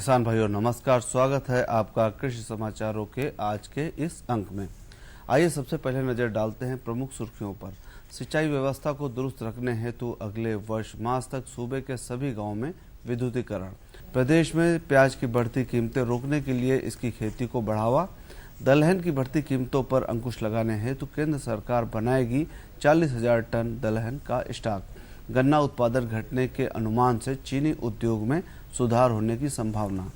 किसान भाइयों नमस्कार, स्वागत है आपका कृषि समाचारों के आज के इस अंक में। आइए सबसे पहले नजर डालते हैं प्रमुख सुर्खियों पर। सिंचाई व्यवस्था को दुरुस्त रखने हेतु अगले वर्ष मार्च तक सूबे के सभी गांवों में विद्युतीकरण। प्रदेश में प्याज की बढ़ती कीमतें रोकने के लिए इसकी खेती को बढ़ावा। दलहन की बढ़ती कीमतों पर अंकुश लगाने हेतु केंद्र सरकार बनाएगी 40,000 टन दलहन का स्टॉक। गन्ना उत्पादन घटने के अनुमान से चीनी उद्योग में सुधार होने की संभावना।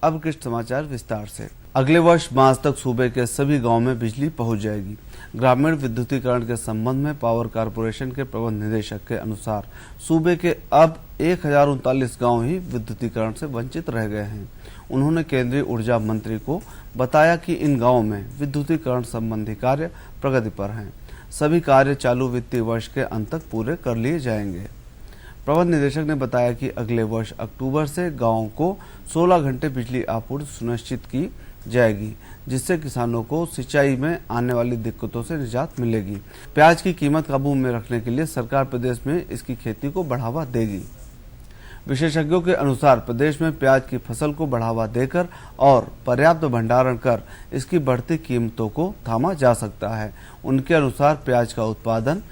अब कृषि समाचार विस्तार से। अगले वर्ष मार्च तक सूबे के सभी गांवों में बिजली पहुंच जाएगी। ग्रामीण विद्युतीकरण के संबंध में पावर कारपोरेशन के प्रबंध निदेशक के अनुसार सूबे के अब 1039 गांव ही विद्युतीकरण से वंचित रह गए हैं। उन्होंने केंद्रीय ऊर्जा मंत्री को बताया कि इन गांवों में विद्युतीकरण संबंधी कार्य प्रगति पर हैं। सभी कार्य चालू वित्तीय वर्ष के अंत तक पूरे कर लिए जाएंगे। प्रबंध निदेशक ने बताया कि अगले वर्ष अक्टूबर से गांवों को 16 घंटे बिजली आपूर्ति सुनिश्चित की जाएगी, जिससे किसानों को सिंचाई में आने वाली दिक्कतों से निजात मिलेगी। प्याज की कीमत काबू में रखने के लिए सरकार प्रदेश में इसकी खेती को बढ़ावा देगी। विशेषज्ञों के अनुसार प्रदेश में प्याज की फसल को बढ़ावा देकर और पर्याप्त भंडारण कर इसकी बढ़ती कीमतों को थामा जा सकता है। उनके अनुसार प्याज का उत्पादन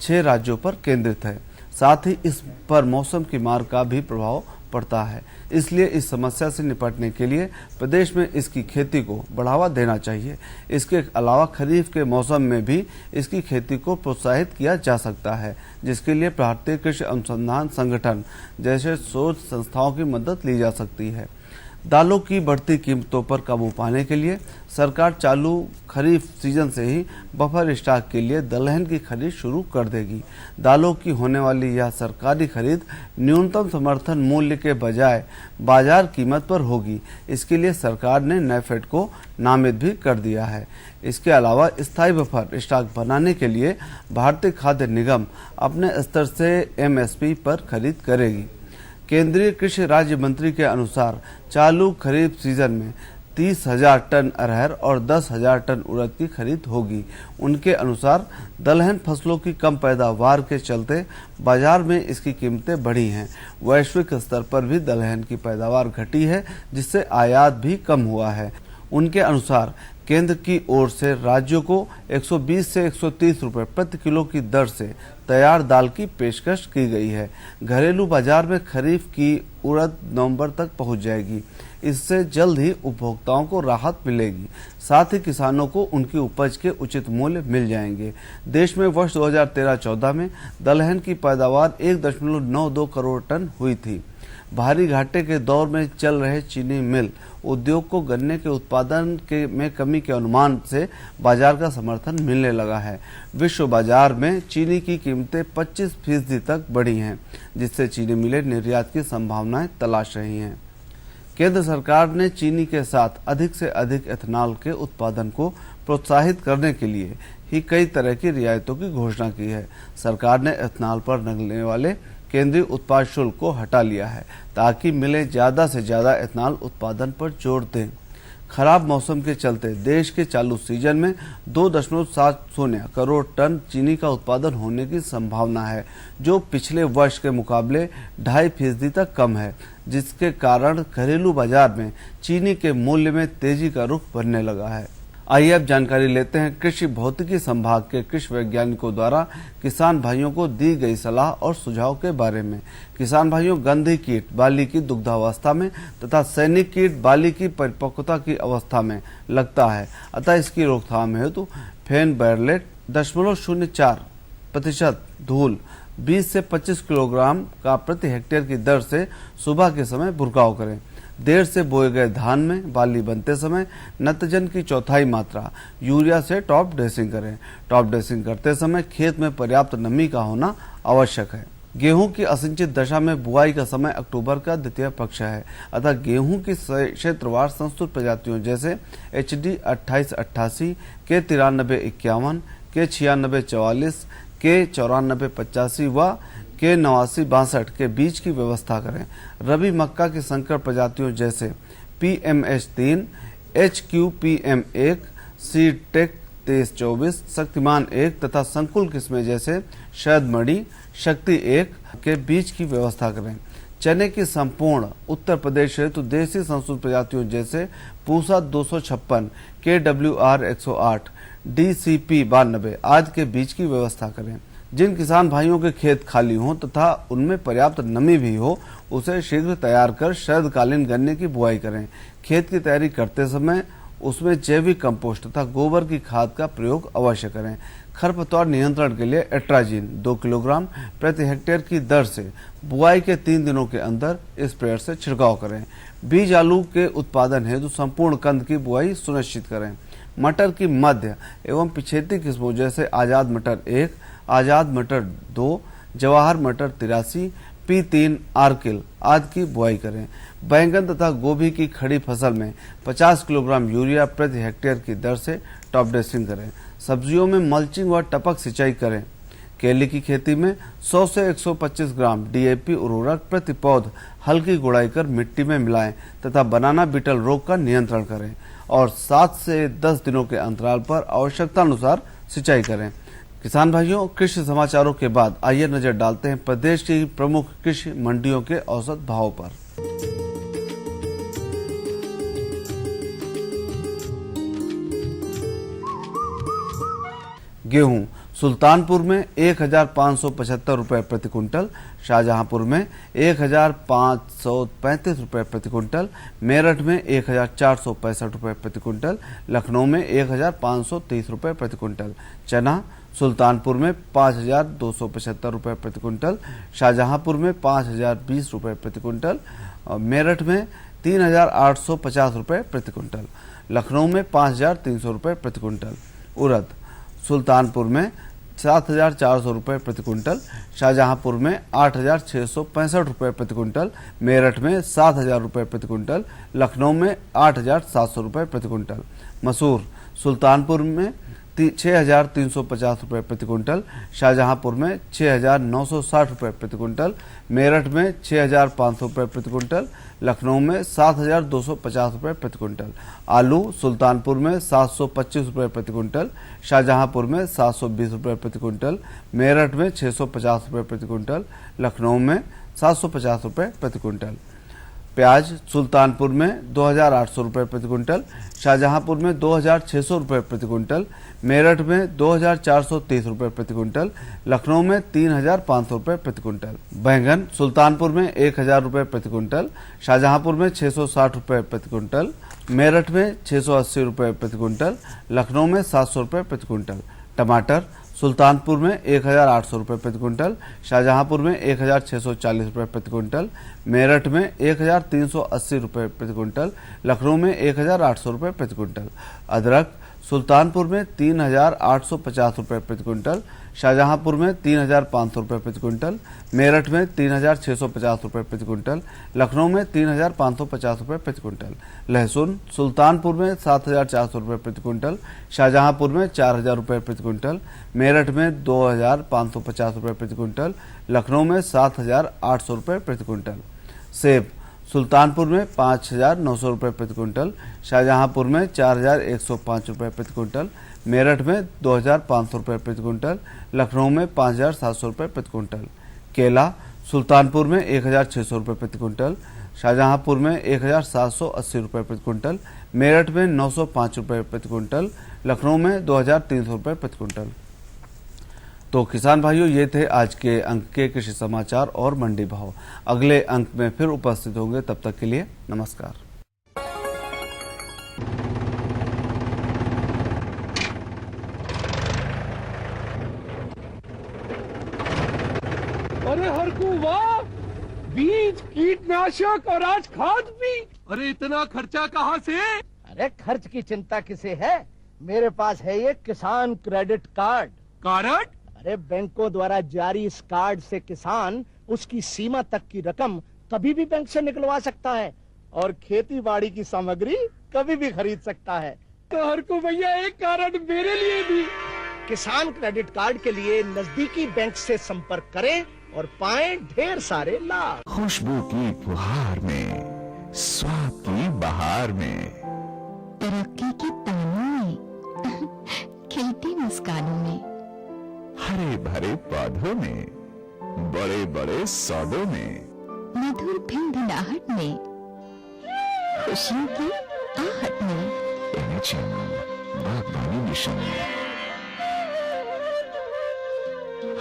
6 राज्यों पर केंद्रित है, साथ ही इस पर मौसम की मार का भी प्रभाव पड़ता है। इसलिए इस समस्या से निपटने के लिए प्रदेश में इसकी खेती को बढ़ावा देना चाहिए। इसके अलावा खरीफ के मौसम में भी इसकी खेती को प्रोत्साहित किया जा सकता है, जिसके लिए भारतीय कृषि अनुसंधान संगठन जैसे शोध संस्थाओं की मदद ली जा सकती है। दालों की बढ़ती कीमतों पर काबू पाने के लिए सरकार चालू खरीफ सीजन से ही बफर स्टॉक के लिए दलहन की खरीद शुरू कर देगी। दालों की होने वाली यह सरकारी खरीद न्यूनतम समर्थन मूल्य के बजाय बाजार कीमत पर होगी। इसके लिए सरकार ने नेफेड को नामित भी कर दिया है। इसके अलावा स्थायी बफर स्टॉक बनाने के लिए भारतीय खाद्य निगम अपने स्तर से एमएसपी पर खरीद करेगी। केंद्रीय कृषि राज्य मंत्री के अनुसार चालू खरीफ सीजन में 30,000 टन अरहर और 10,000 टन उड़द की खरीद होगी। उनके अनुसार दलहन फसलों की कम पैदावार के चलते बाजार में इसकी कीमतें बढ़ी हैं। वैश्विक स्तर पर भी दलहन की पैदावार घटी है, जिससे आयात भी कम हुआ है। उनके अनुसार केंद्र की ओर से राज्यों को 120 से 130 रुपए प्रति किलो की दर से तैयार दाल की पेशकश की गई है। घरेलू बाजार में खरीफ की उड़द नवंबर तक पहुंच जाएगी। इससे जल्द ही उपभोक्ताओं को राहत मिलेगी, साथ ही किसानों को उनकी उपज के उचित मूल्य मिल जाएंगे। देश में वर्ष 2013-14 में दलहन की पैदावार 1.92 करोड़ टन हुई थी। भारी घाटे के दौर में चल रहे चीनी मिल उद्योग को गन्ने के उत्पादन में कमी के अनुमान से बाजार का समर्थन मिलने लगा है। विश्व बाजार में चीनी की कीमतें 25% तक बढ़ी हैं, जिससे चीनी मिलें निर्यात की संभावनाएं तलाश रही हैं। केंद्र सरकार ने चीनी के साथ अधिक से अधिक एथेनॉल के उत्पादन को प्रोत्साहित करने के लिए ही कई तरह की रियायतों की घोषणा की है। सरकार ने एथेनॉल पर लगने वाले केंद्रीय उत्पाद शुल्क को हटा लिया है, ताकि मिलें ज्यादा से ज्यादा एथेनॉल उत्पादन पर जोर दें। खराब मौसम के चलते देश के चालू सीजन में 2.70 करोड़ टन चीनी का उत्पादन होने की संभावना है, जो पिछले वर्ष के मुकाबले 2.5% तक कम है, जिसके कारण घरेलू बाजार में चीनी के मूल्य में तेजी का रुख बनने लगा है। आइए अब जानकारी लेते हैं कृषि भौतिकी संभाग के कृषि वैज्ञानिकों द्वारा किसान भाइयों को दी गई सलाह और सुझाव के बारे में। किसान भाइयों, गंधी कीट बाली की दुग्धावस्था में तथा सैनिक कीट बाली की परिपक्वता की अवस्था में लगता है, अतः इसकी रोकथाम हेतु फेनबैरलेट 0.04% धूल 20 से 25 किलोग्राम का प्रति हेक्टेयर की दर से सुबह के समय बुरकाव करें। देर से बोए गए धान में बाली बनते समय नत्रजन की चौथाई मात्रा यूरिया से टॉप ड्रेसिंग करें। टॉप ड्रेसिंग करते समय खेत में पर्याप्त नमी का होना आवश्यक है। गेहूं की असिंचित दशा में बुआई का समय अक्टूबर का द्वितीय पक्ष है, अतः गेहूं की क्षेत्रवार संस्तुत प्रजातियों जैसे HD 2888, के 9351, के 9644, के 9485 व के 8962 के बीज की व्यवस्था करें। रबी मक्का की संकर प्रजातियों जैसे PMH3, HQPM1, सीडटेक 2324, शक्तिमान 1 तथा संकुल किस्में जैसे शहद मणि, शक्ति 1 के बीज की व्यवस्था करें। चने की संपूर्ण उत्तर प्रदेश हेतु देसी संशोधित प्रजातियों जैसे पूसा 256, KWR 108, DCP 92 आदि के बीज की व्यवस्था करें। जिन किसान भाइयों के खेत खाली हों तथा उनमें पर्याप्त नमी भी हो, उसे शीघ्र तैयार कर शरदकालीन गन्ने की बुआई करें। खेत की तैयारी करते समय उसमें जैविक कंपोस्ट तथा गोबर की खाद का प्रयोग अवश्य करें। खरपतवार नियंत्रण के लिए एट्राजीन 2 किलोग्राम प्रति हेक्टेयर की दर से बुआई के 3 दिनों के अंदर स्प्रेयर से छिड़काव करें। बीज आलू के उत्पादन हेतु संपूर्ण कंद की बुआई सुनिश्चित करें। मटर की मध्य एवं पिछेती किस्मों जैसे आजाद मटर 1, आजाद मटर 2, जवाहर मटर 83, P3 आर्किल आदि की बुआई करें। बैंगन तथा गोभी की खड़ी फसल में 50 किलोग्राम यूरिया प्रति हेक्टेयर की दर से टॉप ड्रेसिंग करें। सब्जियों में मल्चिंग व टपक सिंचाई करें। केले की खेती में 100 से 125 ग्राम DAP उर्वरक प्रति पौध हल्की गुड़ाई कर मिट्टी में मिलाएं तथा बनाना बीटल रोग का नियंत्रण करें और 7 से 10 दिनों के अंतराल पर आवश्यकता अनुसार सिंचाई करें। किसान भाइयों, कृषि समाचारों के बाद आइए नजर डालते हैं प्रदेश की प्रमुख कृषि मंडियों के औसत भाव पर। गेहूं सुल्तानपुर में 1575 रुपए प्रति क्विंटल, शाहजहांपुर में 1535 रुपए प्रति क्विंटल, मेरठ में 1465 रुपए प्रति क्विंटल, लखनऊ में 1530 रुपए प्रति क्विंटल। चना सुल्तानपुर में 5275 रुपए प्रति क्विंटल, शाहजहांपुर में 5020 रुपए प्रति क्विंटल, मेरठ में 3850 रुपए प्रति क्विंटल, लखनऊ में 5300 रुपए प्रति क्विंटल। उड़द सुल्तानपुर में 7400 रुपए प्रति क्विंटल, शाहजहांपुर में 8665 रुपए प्रति क्विंटल, मेरठ में 7000 रुपए प्रति क्विंटल, लखनऊ में 8700 रुपए प्रति क्विंटल। मसूर सुल्तानपुर में 6350 रुपए प्रति क्विंटल, शाहजहांपुर में 6960 रुपए प्रति क्विंटल, मेरठ में 6500 रुपए प्रति क्विंटल, लखनऊ में 7250 रुपए प्रति क्विंटल। आलू सुल्तानपुर में 725 रुपए प्रति क्विंटल, शाहजहांपुर में 720 रुपए प्रति क्विंटल, मेरठ में 650 रुपए प्रति क्विंटल, लखनऊ में 750 रुपए प्रति क्विंटल। प्याज सुल्तानपुर में 2800 रुपए प्रति क्विंटल, शाहजहांपुर में 2600 रुपए प्रति क्विंटल, मेरठ में 2430 रुपए प्रति क्विंटल, लखनऊ में 3500 रुपए प्रति क्विंटल। बैंगन सुल्तानपुर में 1000 रुपए प्रति क्विंटल, शाहजहांपुर में 660 रुपए प्रति क्विंटल, मेरठ में 680 रुपए प्रति क्विंटल, लखनऊ में 700 रुपए प्रति क्विंटल। टमाटर सुल्तानपुर में 1800 रुपए प्रति क्विंटल, शाहजहांपुर में 1640 रुपए प्रति क्विंटल, मेरठ में 1380 रुपए प्रति क्विंटल, लखनऊ में 1800 रुपए प्रति क्विंटल। अदरक सुल्तानपुर में 3850 रुपए प्रति क्विंटल, शाहजहांपुर में 3500 रुपए प्रति क्विंटल, मेरठ में 3650 रुपए प्रति क्विंटल, लखनऊ में 3550 रुपए प्रति क्विंटल। लहसुन सुल्तानपुर में 7400 रुपए प्रति क्विंटल, शाहजहांपुर में 4000 रुपए प्रति क्विंटल, मेरठ में 2550 रुपए प्रति क्विंटल, लखनऊ में 7800 रुपए प्रति क्विंटल। सेब सुल्तानपुर में 5900 रुपए प्रति क्विंटल, शाहजहांपुर में 4105 रुपए प्रति क्विंटल, मेरठ में 2500 रुपए प्रति क्विंटल, लखनऊ में 5700 रुपए प्रति क्विंटल। केला सुल्तानपुर में 1600 रुपए प्रति क्विंटल, शाहजहांपुर में 1780 रुपए प्रति क्विंटल, मेरठ में 905 रुपए प्रति क्विंटल, लखनऊ में 2300 रुपए प्रति क्विंटल। तो किसान भाइयों, ये थे आज के अंक के कृषि समाचार और मंडी भाव। अगले अंक में फिर उपस्थित होंगे, तब तक के लिए नमस्कार। अरे हरकू वाह, बीज कीटनाशक और आज खाद भी। अरे इतना खर्चा कहाँ से? अरे खर्च की चिंता किसे है, मेरे पास है ये किसान क्रेडिट कार्ड। कार्ड? अरे बैंकों द्वारा जारी इस कार्ड से किसान उसकी सीमा तक की रकम कभी भी बैंक से निकलवा सकता है और खेती बाड़ी की सामग्री कभी भी खरीद सकता है। तो हरकू भैया एक कार्ड मेरे लिए भी। किसान क्रेडिट कार्ड के लिए नजदीकी बैंक से संपर्क करें और पाएं ढेर सारे लाभ। खुशबू की फुहार में, स्वाद की बहार में, तरक्की की तानों में, खिलती मुस्कानों में, हरे भरे पौधों में, बड़े बड़े सौदों में, मधुर भिनभिनाहट में, खुशियों की आहट में। NHM बागबानी मिशन,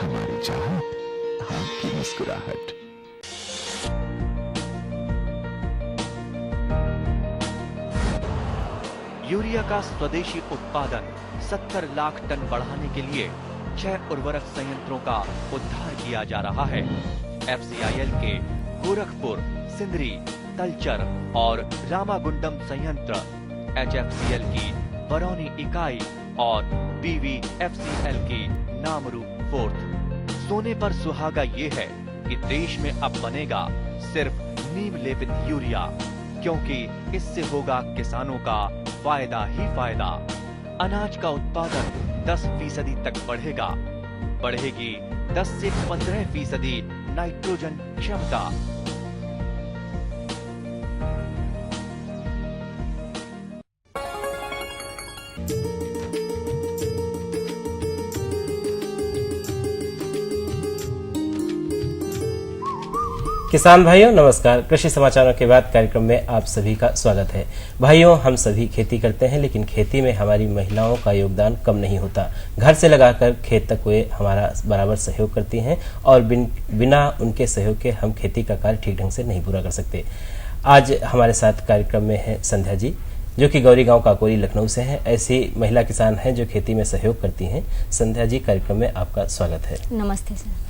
हमारी चाहत, आपकी मुस्कुराहट। यूरिया का स्वदेशी उत्पादन 70 लाख टन बढ़ाने के लिए 6 उर्वरक संयंत्रों का उद्धार किया जा रहा है। FCIL के गोरखपुर, सिंदरी, तलचर और रामागुंडम संयंत्र, HFCL की बरौनी इकाई और BVFCL की नामरू फोर्थ। सोने पर सुहागा ये है कि देश में अब बनेगा सिर्फ नीम लेपित यूरिया, क्योंकि इससे होगा किसानों का फायदा ही फायदा। अनाज का उत्पादन 10% तक बढ़ेगा। बढ़ेगी 10 से 15% नाइट्रोजन क्षमता। किसान भाइयों नमस्कार। कृषि समाचारों के बाद कार्यक्रम में आप सभी का स्वागत है। भाइयों, हम सभी खेती करते हैं, लेकिन खेती में हमारी महिलाओं का योगदान कम नहीं होता। घर से लगाकर खेत तक वे हमारा बराबर सहयोग करती हैं और बिना उनके सहयोग के हम खेती का कार्य ठीक ढंग से नहीं पूरा कर सकते। आज हमारे साथ कार्यक्रम में है संध्या जी, जो कि गौरी गांव काकोरी लखनऊ से हैं। ऐसी महिला किसान हैं जो खेती में सहयोग करती हैं। संध्या जी, कार्यक्रम में आपका स्वागत है। नमस्ते सर।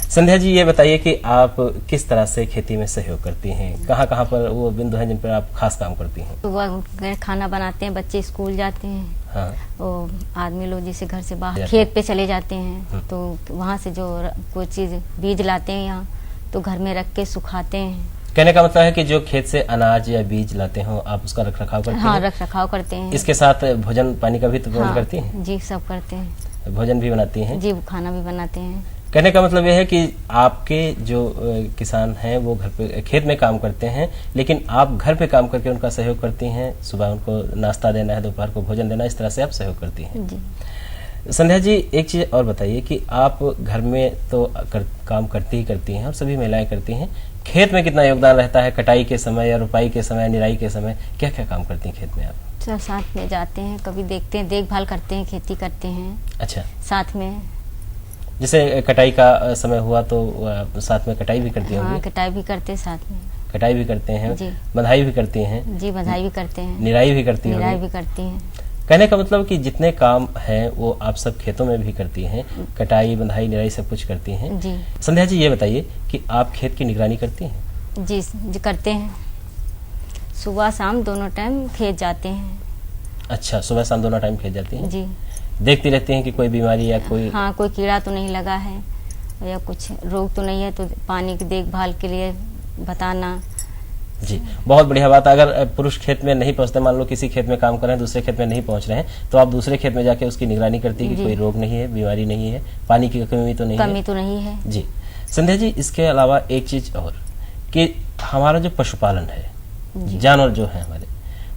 संध्या जी, ये बताइए कि आप किस तरह से खेती में सहयोग करती हैं? कहाँ कहाँ पर वो बिंदु हैं जिन पर आप खास काम करती हैं? सुबह खाना बनाते हैं, बच्चे स्कूल जाते हैं। हाँ। वो आदमी लोग जैसे घर से बाहर खेत पे चले जाते हैं, तो वहाँ से जो कोई चीज बीज लाते हैं यहाँ, तो घर में रख के सुखाते हैं। कहने का मतलब है कि जो खेत से अनाज या बीज लाते हो आप उसका रख रखाव करते हैं? हाँ, रख रखाव करते हैं। इसके साथ भोजन पानी का भी तो प्रबंध करती हैं? जी, सब करते हैं। भोजन भी बनाती हैं? जी, खाना भी बनाते हैं। कहने का मतलब यह है कि आपके जो किसान हैं वो घर पे खेत में काम करते हैं, लेकिन आप घर पे काम करके उनका सहयोग करती हैं। सुबह उनको नाश्ता देना है, दोपहर को भोजन देना, इस तरह से आप सहयोग करती हैं। जी। संध्या जी, एक चीज और बताइए कि आप घर में तो काम करती ही करती हैं और सभी महिलाएं करती हैं, खेत में कितना योगदान रहता है? कटाई के समय या रुपाई के समय, निराई के समय क्या क्या काम करती हैं खेत में आप? सब साथ में जाते हैं, कभी देखते हैं, देखभाल करते हैं, खेती करते हैं। अच्छा। साथ में जैसे कटाई का समय हुआ तो साथ में कटाई भी करती होंगी? हाँ, कटाई भी करते हैं, साथ में कटाई भी करते हैं। जी। बंधाई भी करती हैं? जी, बंधाई भी करते हैं। निराई भी करती होंगी? निराई भी करती हैं। कहने का मतलब कि जितने काम हैं वो आप सब खेतों में भी करती हैं, कटाई, बंधाई, निराई सब कुछ करती हैं। जी। संध्या जी, ये बताइए कि आप खेत की निगरानी करती हैं? जी, करते हैं। सुबह शाम दोनों टाइम खेत जाते हैं। अच्छा, सुबह शाम दोनों टाइम खेत जाती हैं? जी। देखती रहती हैं कि कोई बीमारी या कोई? हाँ, कोई कीड़ा तो नहीं लगा है या कुछ रोग तो नहीं है, तो पानी की देखभाल के लिए बताना। जी, बहुत बढ़िया बात। अगर पुरुष खेत में नहीं पहुंचते, मान लो किसी खेत में काम कर रहे हैं, दूसरे खेत में नहीं पहुंच रहे हैं, तो आप दूसरे खेत में जाके उसकी निगरानी करती है कि कोई रोग नहीं है, बीमारी नहीं है, पानी की कमी तो नहीं है? कमी तो नहीं है। जी। संध्या जी, इसके अलावा एक चीज और कि हमारा जो पशुपालन है, जानवर जो है हमारे,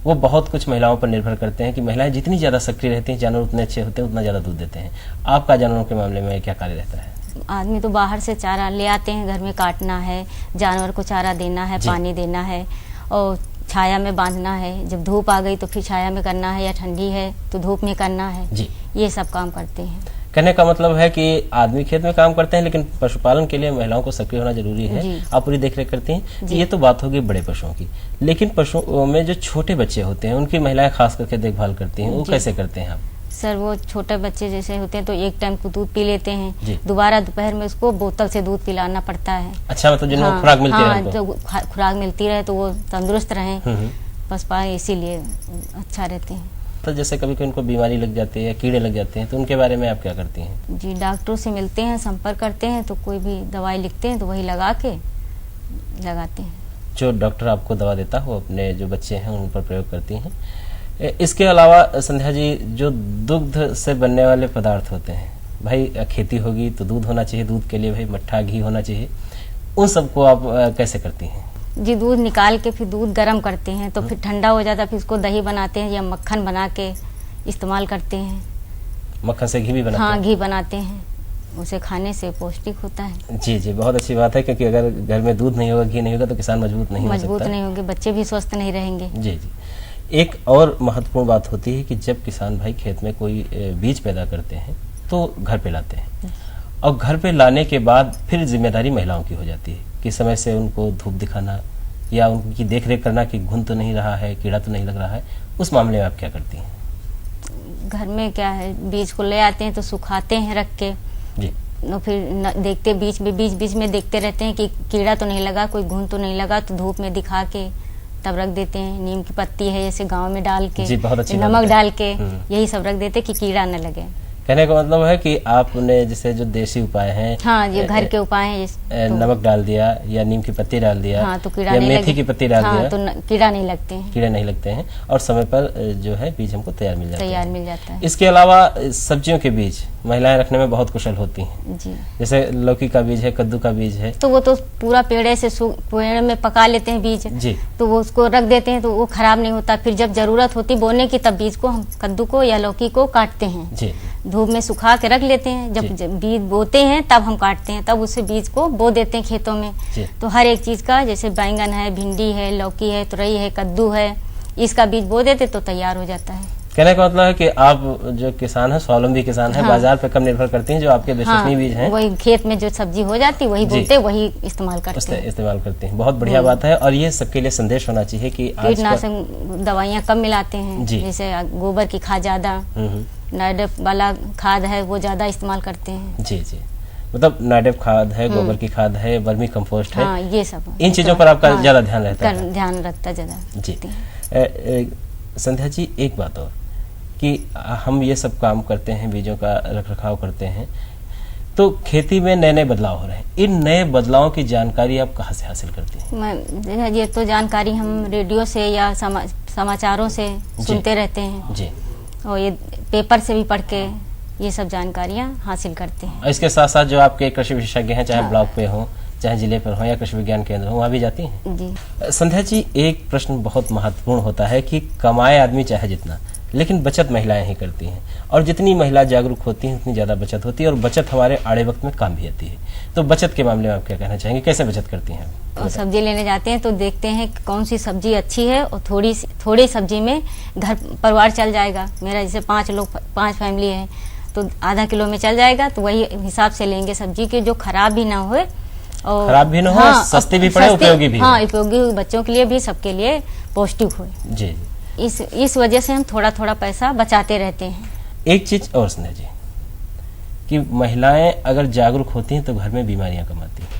वो बहुत कुछ महिलाओं पर निर्भर करते हैं कि महिलाएं जितनी ज्यादा सक्रिय रहती हैं, जानवर उतने अच्छे होते हैं, उतना ज्यादा दूध देते हैं। आपका जानवरों के मामले में क्या कार्य रहता है? आदमी तो बाहर से चारा ले आते हैं, घर में काटना है, जानवर को चारा देना है, पानी देना है और छाया में बांधना है। जब धूप आ गई तो फिर छाया में करना है, या ठंडी है तो धूप में करना है। जी। ये सब काम करते हैं। कहने का मतलब है कि आदमी खेत में काम करते हैं, लेकिन पशुपालन के लिए महिलाओं को सक्रिय होना जरूरी है। आप पूरी देखरेख करती हैं। ये तो बात होगी बड़े पशुओं की, लेकिन पशुओं में जो छोटे बच्चे होते हैं उनकी महिलाएं खास करके देखभाल करती हैं, वो कैसे करते हैं आप? सर, वो छोटे बच्चे जैसे होते हैं तो एक टाइम को दूध पी लेते हैं, दोबारा दोपहर में उसको बोतल से दूध पिलाना पड़ता है। अच्छा, मतलब जिनको खुराक मिलती रहे। हाँ, जो खुराक मिलती रहे तो वो तंदुरुस्त रहें, बस इसीलिए अच्छा रहते हैं। तो जैसे कभी कभी उनको बीमारी लग जाती है या कीड़े लग जाते हैं, तो उनके बारे में आप क्या करती हैं? जी, डॉक्टरों से मिलते हैं, संपर्क करते हैं, तो कोई भी दवाई लिखते हैं तो वही लगा के लगाते हैं। जो डॉक्टर आपको दवा देता हो अपने जो बच्चे हैं उन पर प्रयोग करती हैं। इसके अलावा संध्या जी, जो दुग्ध से बनने वाले पदार्थ होते हैं, भाई खेती होगी तो दूध होना चाहिए, दूध के लिए भाई मट्ठा, घी होना चाहिए, उन सबको आप कैसे करती हैं? जी, दूध निकाल के फिर दूध गर्म करते हैं, तो फिर ठंडा हो जाता है, फिर उसको दही बनाते हैं या मक्खन बना के इस्तेमाल करते हैं। मक्खन से घी भी बनाते हैं? हाँ, घी बनाते हैं। उसे खाने से पौष्टिक होता है। जी जी, बहुत अच्छी बात है, क्योंकि अगर घर में दूध नहीं होगा, घी नहीं होगा तो किसान मजबूत नहीं हो सकता। मजबूत नहीं होंगे, बच्चे भी स्वस्थ नहीं रहेंगे। जी जी। एक और महत्वपूर्ण बात होती है कि जब किसान भाई खेत में कोई बीज पैदा करते हैं तो घर पे लाते हैं, और घर पे लाने के बाद फिर जिम्मेदारी महिलाओं की हो जाती है कि समय से उनको धूप दिखाना या उनकी देख रेख करना कि घुन तो नहीं रहा है, कीड़ा तो नहीं लग रहा है। उस मामले में आप क्या करती हैं? घर में क्या है, बीज को ले आते हैं तो सुखाते हैं रख के जी। तो फिर देखते बीच में देखते रहते हैं कि कीड़ा तो नहीं लगा, कोई घुन तो नहीं लगा, तो धूप में दिखा के तब रख देते हैं। नीम की पत्ती है जैसे गांव में डाल के, जी, बहुत अच्छी बात नमक है। डाल के यही सब रख देते कि कीड़ा न लगे। कहने का मतलब है कि आपने जैसे जो देसी उपाय हैं, हाँ, ये घर के उपाय हैं, नमक डाल दिया या नीम की पत्ती डाल दिया, हाँ, तो कीड़ा या नहीं मेथी की पत्ती डाल हाँ, दिया, तो कीड़ा नहीं लगते हैं, कीड़े नहीं लगते हैं, और समय पर जो है बीज हमको तैयार मिल जाता है। इसके अलावा सब्जियों के बीज महिलाएं रखने में बहुत कुशल होती हैं। जी। जैसे लौकी का बीज है, कद्दू का बीज है, तो वो तो पूरा पेड़ में पका लेते हैं बीज जी, तो वो उसको रख देते हैं तो वो खराब नहीं होता। फिर जब जरूरत होती बोने की तब बीज को हम कद्दू को या लौकी को काटते हैं जी, धूप में सुखा के रख लेते हैं। जब बीज बोते हैं तब हम काटते हैं, तब उससे बीज को बो देते हैं खेतों में। तो हर एक चीज का, जैसे बैंगन है, भिंडी है, लौकी है, तुरई है, कद्दू है, इसका बीज बो देते तो तैयार हो जाता है। कहने का मतलब है कि आप जो किसान है, स्वावलंबी किसान है, हाँ। बाजार पे कम निर्भर करती हैं। जो आपके विश्वसनीय बीज हैं, वही खेत में जो सब्जी हो जाती वही बोते, वही इस्तेमाल करते हैं। इस्तेमाल करते हैं। बहुत बढ़िया बात है, और ये सबके लिए संदेश होना चाहिए कि कीटनाशक दवाइयाँ कम मिलाते हैं, जैसे गोबर की खाद ज्यादा, नाइडफ वाला खाद है वो ज्यादा इस्तेमाल करते हैं। जी जी, मतलब नाइडफ खाद है, गोबर की खाद है, वर्मी कंपोस्ट है, हाँ, ये सब इन चीजों पर आपका ज्यादा ध्यान रहता है। ध्यान रखता ज्यादा जी। संध्या जी, एक बात और कि हम ये सब काम करते हैं, बीजों का रख रखाव करते हैं, तो खेती में नए नए बदलाव हो रहे हैं। इन नए बदलावों की जानकारी आप कहाँ से हासिल करती हैं? ये तो जानकारी हम रेडियो से या समाचारों से सुनते रहते हैं जी, और ये पेपर से भी पढ़ के ये सब जानकारियाँ हासिल करते हैं। इसके साथ साथ जो आपके कृषि विशेषज्ञ हैं, चाहे ब्लॉक पे हो, चाहे जिले पर हो, या कृषि विज्ञान केंद्र हो, वहाँ भी जाती हैं? जी। संध्या जी, एक प्रश्न बहुत महत्वपूर्ण होता है कि कमाए आदमी चाहे जितना, लेकिन बचत महिलाएं ही करती हैं, और जितनी महिला जागरूक होती हैं उतनी ज्यादा बचत होती है, और बचत हमारे आड़े वक्त में काम भी आती है। तो बचत के मामले में आप क्या कहना चाहेंगे, कैसे बचत करती हैं? और सब्जी लेने जाते हैं तो देखते हैं कि कौन सी सब्जी अच्छी है, और थोड़ी सब्जी में घर परिवार चल जाएगा। मेरा जैसे 5 फैमिली है तो आधा किलो में चल जाएगा, तो वही हिसाब से लेंगे सब्जी के, जो खराब भी ना हो, और खराब भी ना हो, हाँ, सस्ती भी पड़े, उपयोगी भी। हाँ, उपयोगी, बच्चों के लिए भी, सबके लिए पौष्टिक हो। जी। इस वजह से हम थोड़ा थोड़ा पैसा बचाते रहते हैं। एक चीज और संध्या जी, कि महिलाएं अगर जागरूक होती हैं तो घर में बीमारियां कम आती हैं।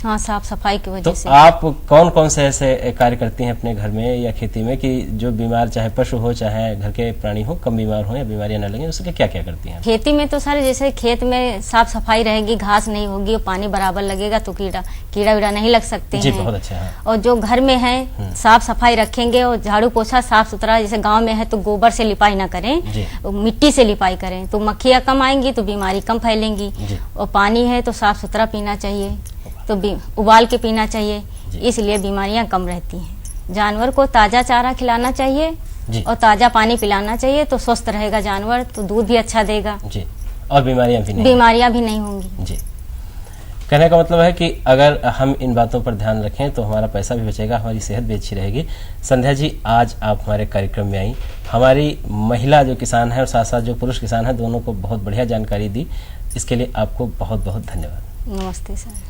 हाँ, साफ सफाई की वजह से। तो आप कौन कौन से ऐसे कार्य करती हैं अपने घर में या खेती में कि जो बीमार, चाहे पशु हो चाहे घर के प्राणी हो, कम बीमार हो या बीमारियां न लगें, उसके लिए क्या क्या करती हैं? खेती में तो सर, जैसे खेत में साफ सफाई रहेगी, घास नहीं होगी, पानी बराबर लगेगा तो कीड़ा वीड़ा नहीं लग सकते जी, हैं। बहुत अच्छा है। और जो घर में है साफ सफाई रखेंगे, और झाड़ू पोछा साफ सुथरा, जैसे गांव में है तो गोबर से लिपाई ना करें, मिट्टी से लिपाई करें, तो मक्खियां कम आएंगी, तो बीमारी कम फैलेंगी। और पानी है तो साफ सुथरा पीना चाहिए, तो उबाल के पीना चाहिए, इसलिए बीमारियां कम रहती हैं। जानवर को ताजा चारा खिलाना चाहिए और ताजा पानी पिलाना चाहिए, तो स्वस्थ रहेगा जानवर, तो दूध भी अच्छा देगा जी, और बीमारियां भी नहीं होंगी जी। कहने का मतलब है कि अगर हम इन बातों पर ध्यान रखें तो हमारा पैसा भी बचेगा, हमारी सेहत भी अच्छी रहेगी। संध्या जी, आज आप हमारे कार्यक्रम में आई, हमारी महिला जो किसान है और साथ साथ जो पुरुष किसान है, दोनों को बहुत बढ़िया जानकारी दी। इसके लिए आपको बहुत बहुत धन्यवाद। नमस्ते सर।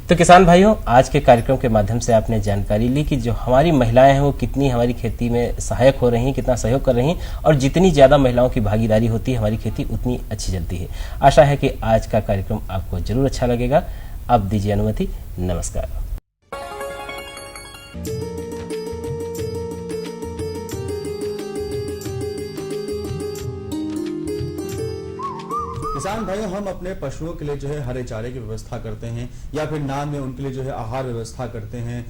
तो किसान भाइयों, आज के कार्यक्रम के माध्यम से आपने जानकारी ली कि जो हमारी महिलाएं हैं वो कितनी हमारी खेती में सहायक हो रही हैं, कितना सहयोग कर रही हैं, और जितनी ज़्यादा महिलाओं की भागीदारी होती है हमारी खेती उतनी अच्छी चलती है। आशा है कि आज का कार्यक्रम आपको जरूर अच्छा लगेगा। अब दीजिए अनुमति, नमस्कार। किसान भाइयों, हम अपने पशुओं के लिए जो है हरे चारे की व्यवस्था करते हैं, या फिर नाद में उनके लिए जो है आहार व्यवस्था करते हैं,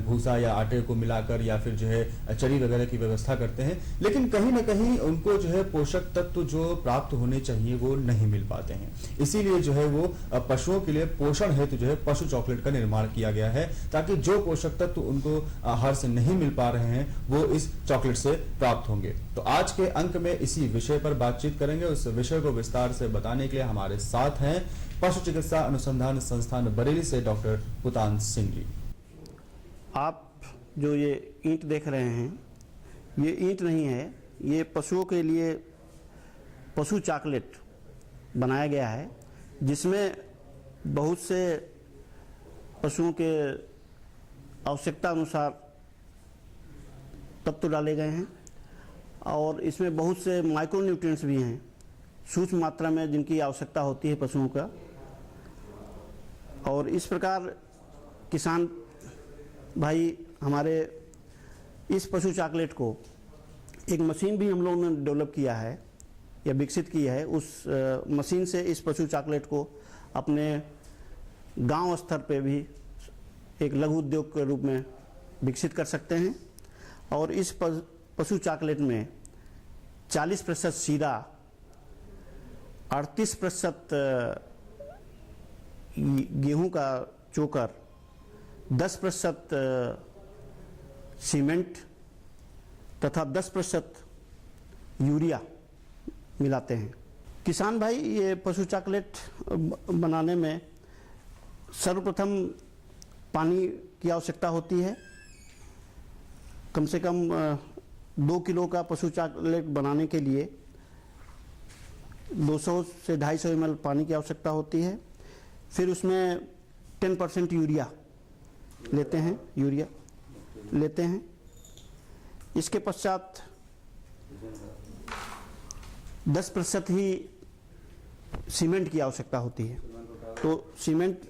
भूसा या आटे को मिलाकर, या फिर जो है चरी वगैरह की व्यवस्था करते हैं। लेकिन कहीं ना कहीं उनको जो है पोषक तत्व जो प्राप्त होने चाहिए वो नहीं मिल पाते हैं। इसीलिए जो है वो पशुओं के लिए पोषण हेतु जो है पशु चॉकलेट का निर्माण किया गया है, ताकि जो पोषक तत्व उनको आहार से नहीं मिल पा रहे हैं वो इस चॉकलेट से प्राप्त होंगे। तो आज के अंक में इसी विषय पर बातचीत करेंगे, उस विषय को विस्तार से बताने के लिए हमारे साथ हैं पशु चिकित्सा अनुसंधान संस्थान बरेली से डॉक्टर पुतान सिंह जी। आप जो ये ईंट देख रहे हैं, ये ईंट नहीं है, ये पशुओं के लिए पशु चॉकलेट बनाया गया है, जिसमें बहुत से पशुओं के आवश्यकता अनुसार तत्व डाले गए हैं और इसमें बहुत से माइक्रोन्यूट्रिएंट्स भी हैं, सूक्ष्म मात्रा में जिनकी आवश्यकता होती है पशुओं का। और इस प्रकार किसान भाई हमारे इस पशु चॉकलेट को एक मशीन भी हम लोगों ने डेवलप किया है या विकसित की है। उस मशीन से इस पशु चॉकलेट को अपने गांव स्तर पे भी एक लघु उद्योग के रूप में विकसित कर सकते हैं। और इस पशु चॉकलेट में 40% शीरा, 38% गेहूं का चोकर, 10% सीमेंट तथा 10% यूरिया मिलाते हैं। किसान भाई ये पशु चॉकलेट बनाने में सर्वप्रथम पानी की आवश्यकता होती है। कम से कम 2 किलो का पशु चॉकलेट बनाने के लिए 200 से 250 ml पानी की आवश्यकता होती है। फिर उसमें 10% यूरिया लेते हैं। इसके पश्चात 10% ही सीमेंट की आवश्यकता होती है। तो सीमेंट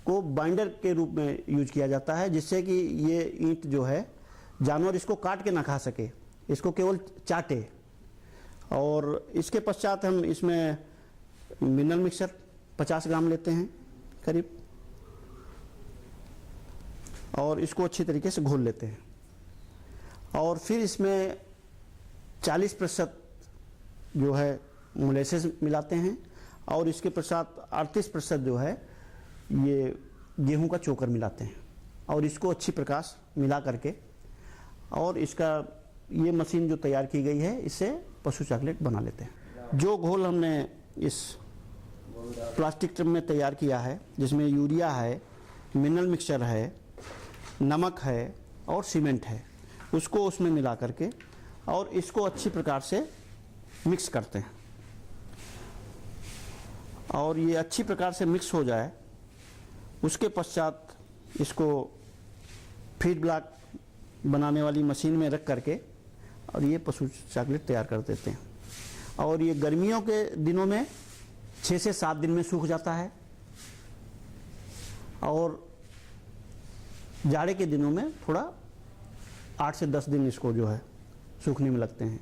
को बाइंडर के रूप में यूज किया जाता है, जिससे कि ये ईंट जो है जानवर इसको काट के ना खा सके, इसको केवल चाटे। और इसके पश्चात हम इसमें मिनरल मिक्सचर 50 ग्राम लेते हैं करीब, और इसको अच्छी तरीके से घोल लेते हैं। और फिर इसमें 40% जो है मोलेसेस मिलाते हैं और इसके पश्चात 38% जो है ये गेहूं का चोकर मिलाते हैं और इसको अच्छी प्रकार मिला करके और इसका ये मशीन जो तैयार की गई है, इससे पशु चॉकलेट बना लेते हैं। जो घोल हमने इस प्लास्टिक टब में तैयार किया है, जिसमें यूरिया है, मिनरल मिक्सचर है, नमक है और सीमेंट है, उसको उसमें मिला करके और इसको अच्छी प्रकार से मिक्स करते हैं। और ये अच्छी प्रकार से मिक्स हो जाए, उसके पश्चात इसको फीड ब्लॉक बनाने वाली मशीन में रख करके और ये पशु चॉकलेट तैयार कर देते हैं। और ये गर्मियों के दिनों में 6 से 7 दिन में सूख जाता है और जाड़े के दिनों में थोड़ा 8 से 10 दिन इसको जो है सूखने में लगते हैं।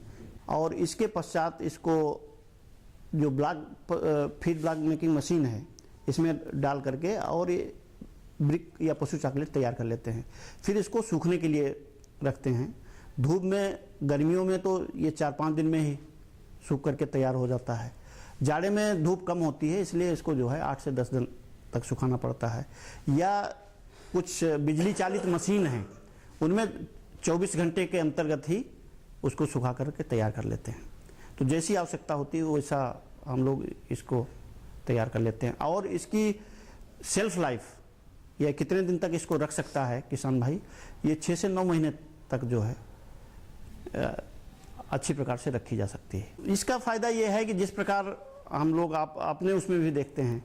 और इसके पश्चात इसको जो फीड ब्लॉक मेकिंग मशीन है, इसमें डाल करके और ये ब्रिक या पशु चॉकलेट तैयार कर लेते हैं। फिर इसको सूखने के लिए रखते हैं धूप में। गर्मियों में तो ये 4-5 दिन में ही सूख करके तैयार हो जाता है। जाड़े में धूप कम होती है, इसलिए इसको जो है 8 से 10 दिन तक सुखाना पड़ता है। या कुछ बिजली चालित मशीन हैं, उनमें 24 घंटे के अंतर्गत ही उसको सुखा करके तैयार कर लेते हैं। तो जैसी आवश्यकता होती है वैसा हम लोग इसको तैयार कर लेते हैं। और इसकी सेल्फ लाइफ या कितने दिन तक इसको रख सकता है किसान भाई, ये 6 से 9 महीने तक जो है अच्छी प्रकार से रखी जा सकती है। इसका फ़ायदा ये है कि जिस प्रकार हम लोग आप अपने उसमें भी देखते हैं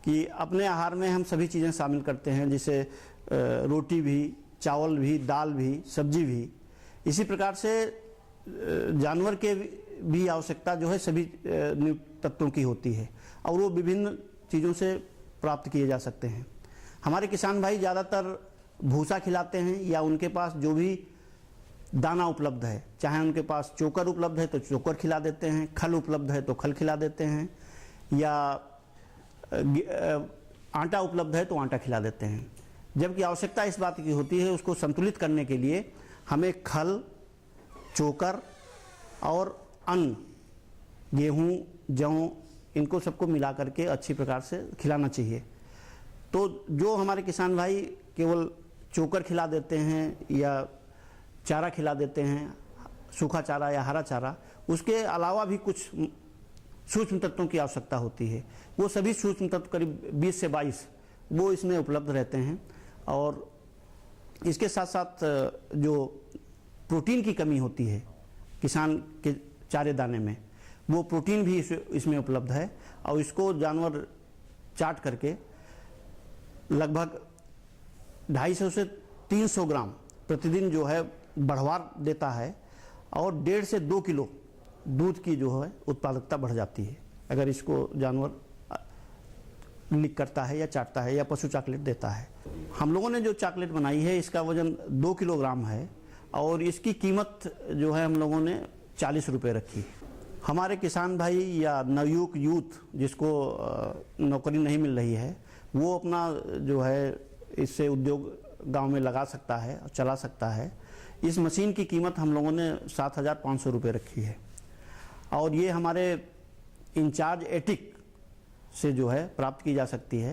कि अपने आहार में हम सभी चीज़ें शामिल करते हैं, जैसे रोटी भी, चावल भी, दाल भी, सब्जी भी। इसी प्रकार से जानवर के भी आवश्यकता जो है सभी तत्वों की होती है और वो विभिन्न चीज़ों से प्राप्त किए जा सकते हैं। हमारे किसान भाई ज़्यादातर भूसा खिलाते हैं या उनके पास जो भी दाना उपलब्ध है, चाहे उनके पास चोकर उपलब्ध है तो चोकर खिला देते हैं, खल उपलब्ध है तो खल खिला देते हैं, या आटा उपलब्ध है तो आटा खिला देते हैं। जबकि आवश्यकता इस बात की होती है उसको संतुलित करने के लिए हमें खल, चोकर और अन्न, गेहूं, जौ, इनको सबको मिला करके अच्छी प्रकार से खिलाना चाहिए। तो जो हमारे किसान भाई केवल चोकर खिला देते हैं या चारा खिला देते हैं, सूखा चारा या हरा चारा, उसके अलावा भी कुछ सूक्ष्म तत्वों की आवश्यकता होती है। वो सभी सूक्ष्म तत्व करीब 20 से 22 वो इसमें उपलब्ध रहते हैं। और इसके साथ साथ जो प्रोटीन की कमी होती है किसान के चारे दाने में, वो प्रोटीन भी इसमें उपलब्ध है। और इसको जानवर चाट करके लगभग 250 से 300 ग्राम प्रतिदिन जो है बढ़वार देता है और 1.5 से 2 किलो दूध की जो है उत्पादकता बढ़ जाती है अगर इसको जानवर लिक करता है या चाटता है या पशु चॉकलेट देता है। हम लोगों ने जो चॉकलेट बनाई है इसका वजन 2 किलोग्राम है और इसकी कीमत जो है हम लोगों ने 40 रुपये रखी है। हमारे किसान भाई या नवयुवक यूथ जिसको नौकरी नहीं मिल रही है वो अपना जो है इससे उद्योग गांव में लगा सकता है और चला सकता है। इस मशीन की कीमत हम लोगों ने 7,500 रुपये रखी है और ये हमारे इंचार्ज एटिक से जो है प्राप्त की जा सकती है।